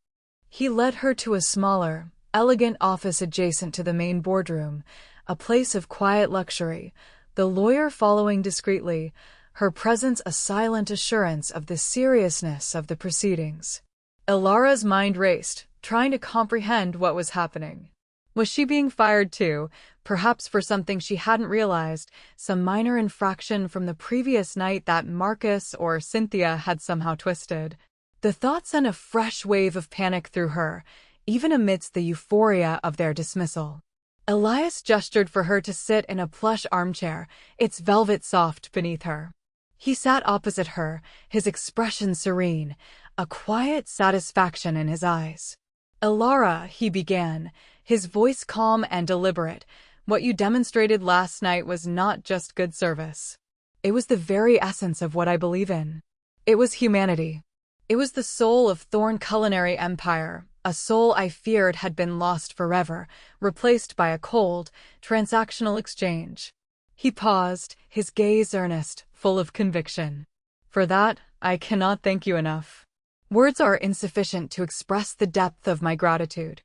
Speaker 1: He led her to a smaller, elegant office adjacent to the main boardroom, a place of quiet luxury, the lawyer following discreetly, her presence a silent assurance of the seriousness of the proceedings. Alara's mind raced, trying to comprehend what was happening. Was she being fired too, perhaps for something she hadn't realized, some minor infraction from the previous night that Marcus or Cynthia had somehow twisted. The thought sent a fresh wave of panic through her, even amidst the euphoria of their dismissal. Elias gestured for her to sit in a plush armchair, its velvet soft beneath her. He sat opposite her, his expression serene, a quiet satisfaction in his eyes. "Elara," he began, his voice calm and deliberate, "what you demonstrated last night was not just good service. It was the very essence of what I believe in. It was humanity. It was the soul of Thorn Culinary Empire, a soul I feared had been lost forever, replaced by a cold, transactional exchange." He paused, his gaze earnest, full of conviction. "For that, I cannot thank you enough. Words are insufficient to express the depth of my gratitude."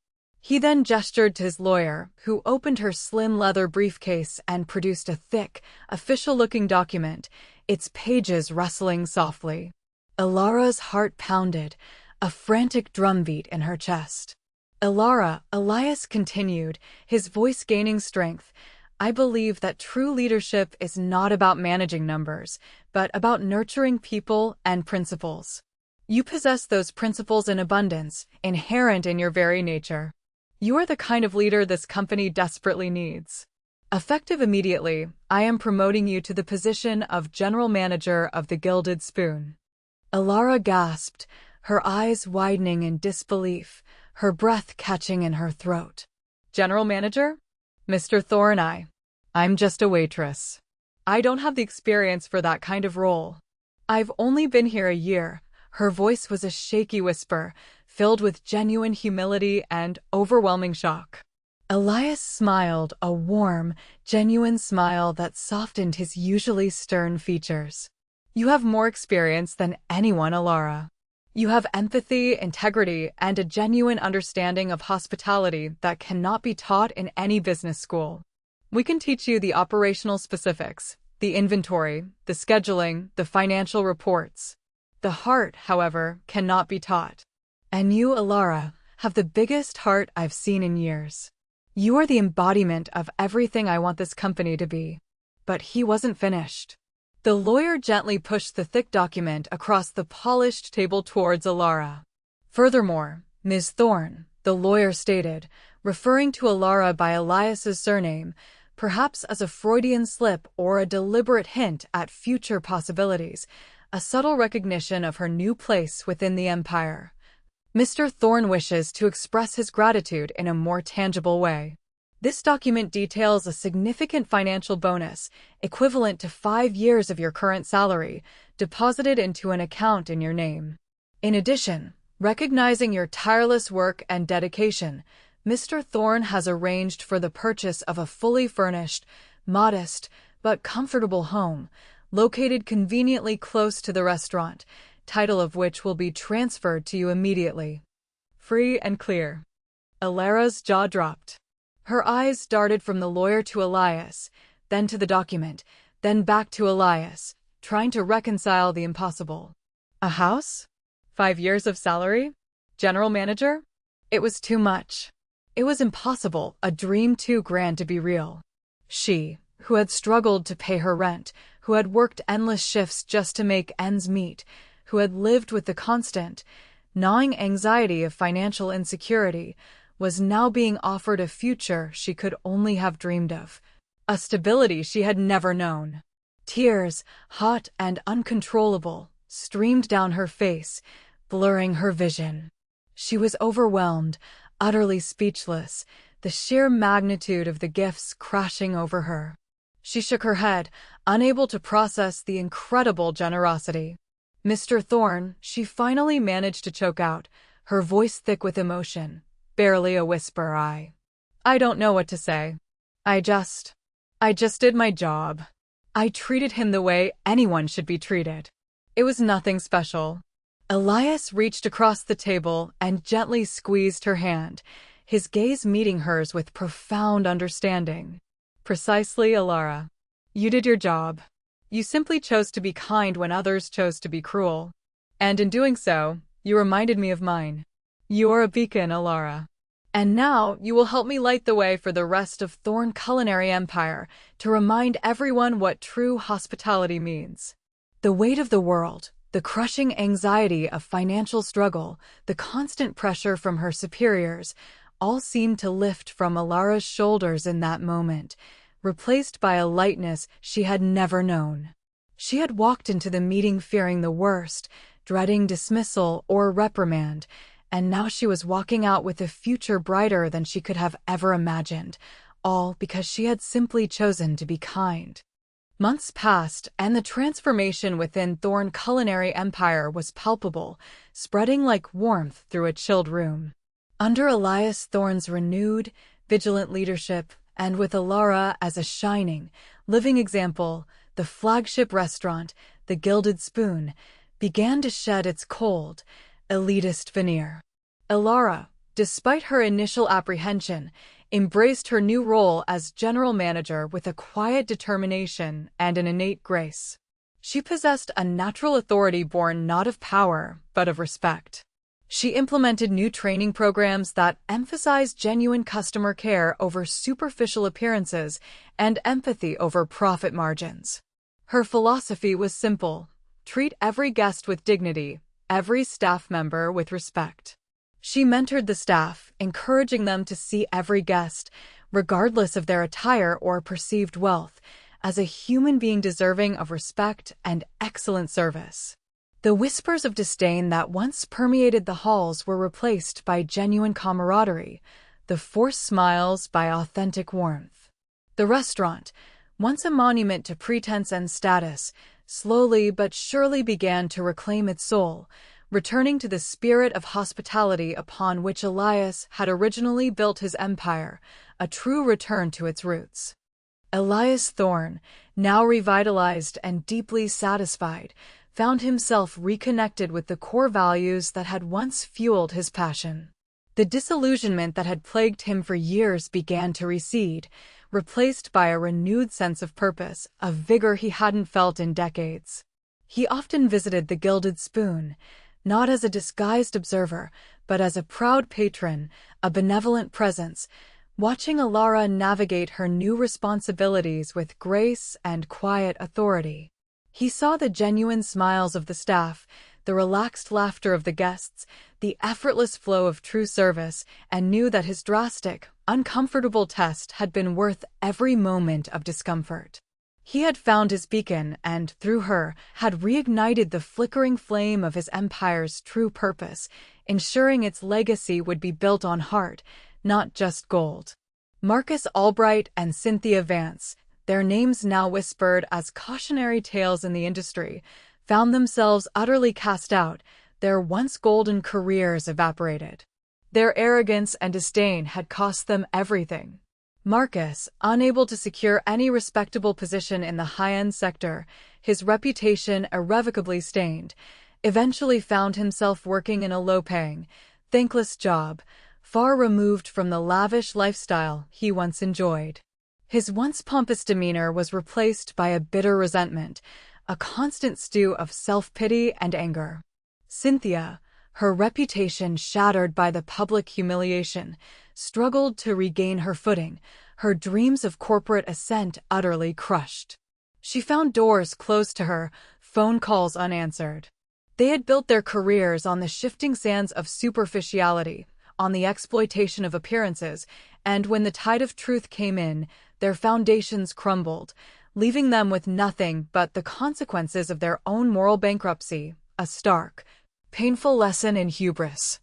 Speaker 1: He then gestured to his lawyer, who opened her slim leather briefcase and produced a thick, official-looking document, its pages rustling softly. Elara's heart pounded, a frantic drumbeat in her chest. "Elara," Elias continued, his voice gaining strength, "I believe that true leadership is not about managing numbers, but about nurturing people and principles. You possess those principles in abundance, inherent in your very nature. You are the kind of leader this company desperately needs. Effective immediately, I am promoting you to the position of General Manager of the Gilded Spoon." Elara gasped, her eyes widening in disbelief, her breath catching in her throat. "General Manager? Mr. Thorne, I'm just a waitress. I don't have the experience for that kind of role. I've only been here a year." Her voice was a shaky whisper, filled with genuine humility and overwhelming shock. Elias smiled, a warm, genuine smile that softened his usually stern features. "You have more experience than anyone, Elara. You have empathy, integrity, and a genuine understanding of hospitality that cannot be taught in any business school. We can teach you the operational specifics, the inventory, the scheduling, the financial reports. The heart, however, cannot be taught. And you, Elara, have the biggest heart I've seen in years. You are the embodiment of everything I want this company to be." But he wasn't finished. The lawyer gently pushed the thick document across the polished table towards Elara. "Furthermore, Ms. Thorne," the lawyer stated, referring to Elara by Elias's surname, perhaps as a Freudian slip or a deliberate hint at future possibilities, a subtle recognition of her new place within the empire. "Mr. Thorne wishes to express his gratitude in a more tangible way. This document details a significant financial bonus, equivalent to 5 years of your current salary, deposited into an account in your name. In addition, recognizing your tireless work and dedication, Mr. Thorne has arranged for the purchase of a fully furnished, modest, but comfortable home, located conveniently close to the restaurant, title of which will be transferred to you immediately." Free and clear. Elara's jaw dropped. Her eyes darted from the lawyer to Elias, then to the document, then back to Elias, trying to reconcile the impossible. A house? 5 years of salary? General manager? It was too much. It was impossible, a dream too grand to be real. She, who had struggled to pay her rent, who had worked endless shifts just to make ends meet, who had lived with the constant, gnawing anxiety of financial insecurity, was now being offered a future she could only have dreamed of, a stability she had never known. Tears, hot and uncontrollable, streamed down her face, blurring her vision. She was overwhelmed, utterly speechless, the sheer magnitude of the gifts crashing over her. She shook her head, unable to process the incredible generosity. "Mr. Thorne," she finally managed to choke out, her voice thick with emotion, barely a whisper. I don't know what to say. I just did my job. I treated him the way anyone should be treated. It was nothing special." Elias reached across the table and gently squeezed her hand, his gaze meeting hers with profound understanding. "Precisely, Elara. You did your job. You simply chose to be kind when others chose to be cruel. And in doing so, you reminded me of mine. You are a beacon, Elara. And now you will help me light the way for the rest of Thorn Culinary Empire to remind everyone what true hospitality means. The weight of the world, the crushing anxiety of financial struggle, the constant pressure from her superiors, all seemed to lift from Alara's shoulders in that moment, replaced by a lightness she had never known. She had walked into the meeting fearing the worst, dreading dismissal or reprimand, and now she was walking out with a future brighter than she could have ever imagined, all because she had simply chosen to be kind. Months passed, and the transformation within Thorn Culinary Empire was palpable, spreading like warmth through a chilled room. Under Elias Thorne's renewed, vigilant leadership, and with Alara as a shining, living example, the flagship restaurant, the Gilded Spoon, began to shed its cold, elitist veneer. Alara, despite her initial apprehension, embraced her new role as general manager with a quiet determination and an innate grace. She possessed a natural authority born not of power, but of respect. She implemented new training programs that emphasized genuine customer care over superficial appearances and empathy over profit margins. Her philosophy was simple: treat every guest with dignity, every staff member with respect. She mentored the staff, encouraging them to see every guest, regardless of their attire or perceived wealth, as a human being deserving of respect and excellent service. The whispers of disdain that once permeated the halls were replaced by genuine camaraderie, the forced smiles by authentic warmth. The restaurant, once a monument to pretense and status, slowly but surely began to reclaim its soul, returning to the spirit of hospitality upon which Elias had originally built his empire, a true return to its roots. Elias Thorne, now revitalized and deeply satisfied, found himself reconnected with the core values that had once fueled his passion. The disillusionment that had plagued him for years began to recede, replaced by a renewed sense of purpose, a vigor he hadn't felt in decades. He often visited the Gilded Spoon, not as a disguised observer, but as a proud patron, a benevolent presence, watching Alara navigate her new responsibilities with grace and quiet authority. He saw the genuine smiles of the staff, the relaxed laughter of the guests, the effortless flow of true service, and knew that his drastic, uncomfortable test had been worth every moment of discomfort. He had found his beacon and, through her, had reignited the flickering flame of his empire's true purpose, ensuring its legacy would be built on heart, not just gold. Marcus Albright and Cynthia Vance, their names now whispered as cautionary tales in the industry, found themselves utterly cast out, their once golden careers evaporated. Their arrogance and disdain had cost them everything. Marcus, unable to secure any respectable position in the high-end sector, his reputation irrevocably stained, eventually found himself working in a low-paying, thankless job, far removed from the lavish lifestyle he once enjoyed. His once pompous demeanor was replaced by a bitter resentment, a constant stew of self-pity and anger. Cynthia, her reputation shattered by the public humiliation, struggled to regain her footing, her dreams of corporate ascent utterly crushed. She found doors closed to her, phone calls unanswered. They had built their careers on the shifting sands of superficiality, on the exploitation of appearances, and when the tide of truth came in, their foundations crumbled, leaving them with nothing but the consequences of their own moral bankruptcy, a stark, painful lesson in hubris.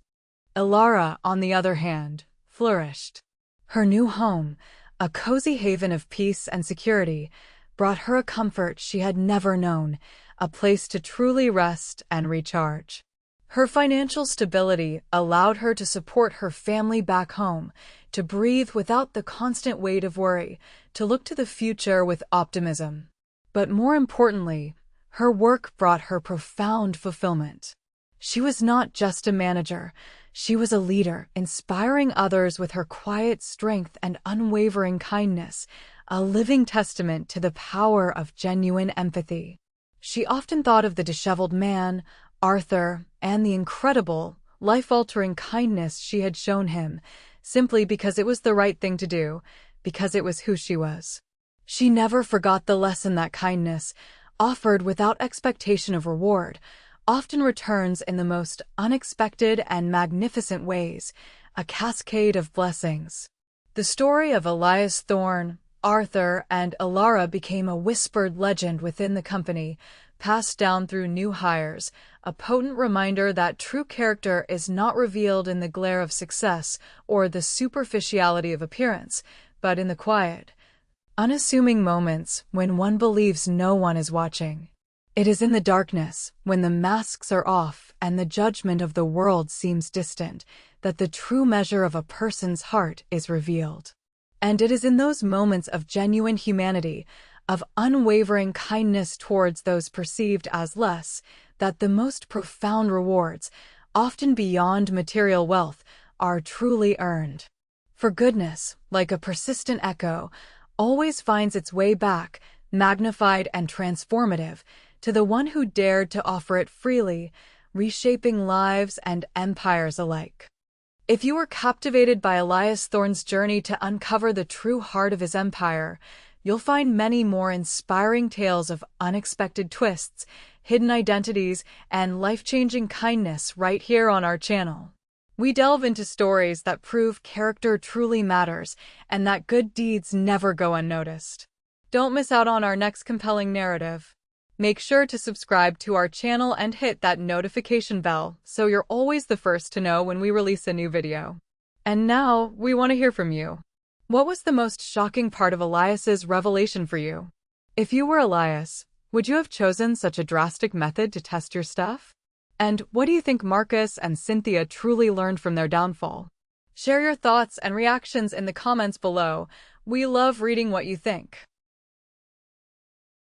Speaker 1: Alara, on the other hand, flourished. Her new home, a cozy haven of peace and security, brought her a comfort she had never known, a place to truly rest and recharge. Her financial stability allowed her to support her family back home, to breathe without the constant weight of worry, to look to the future with optimism. But more importantly, her work brought her profound fulfillment. She was not just a manager, she was a leader, inspiring others with her quiet strength and unwavering kindness, a living testament to the power of genuine empathy. She often thought of the disheveled man, Arthur, and the incredible, life-altering kindness she had shown him, simply because it was the right thing to do, because it was who she was. She never forgot the lesson that kindness, offered without expectation of reward, often returns in the most unexpected and magnificent ways, a cascade of blessings. The story of Elias Thorne, Arthur, and Alara became a whispered legend within the company, passed down through new hires, a potent reminder that true character is not revealed in the glare of success or the superficiality of appearance, but in the quiet, unassuming moments when one believes no one is watching. It is in the darkness, when the masks are off and the judgment of the world seems distant, that the true measure of a person's heart is revealed. And it is in those moments of genuine humanity, of unwavering kindness towards those perceived as less, that the most profound rewards, often beyond material wealth, are truly earned. For goodness, like a persistent echo, always finds its way back, magnified and transformative, to the one who dared to offer it freely, reshaping lives and empires alike. If you were captivated by Elias Thorne's journey to uncover the true heart of his empire, you'll find many more inspiring tales of unexpected twists, hidden identities, and life-changing kindness right here on our channel. We delve into stories that prove character truly matters and that good deeds never go unnoticed. Don't miss out on our next compelling narrative. Make sure to subscribe to our channel and hit that notification bell so you're always the first to know when we release a new video. And now, we want to hear from you. What was the most shocking part of Elias's revelation for you? If you were Elias, would you have chosen such a drastic method to test your stuff? And what do you think Marcus and Cynthia truly learned from their downfall? Share your thoughts and reactions in the comments below. We love reading what you think.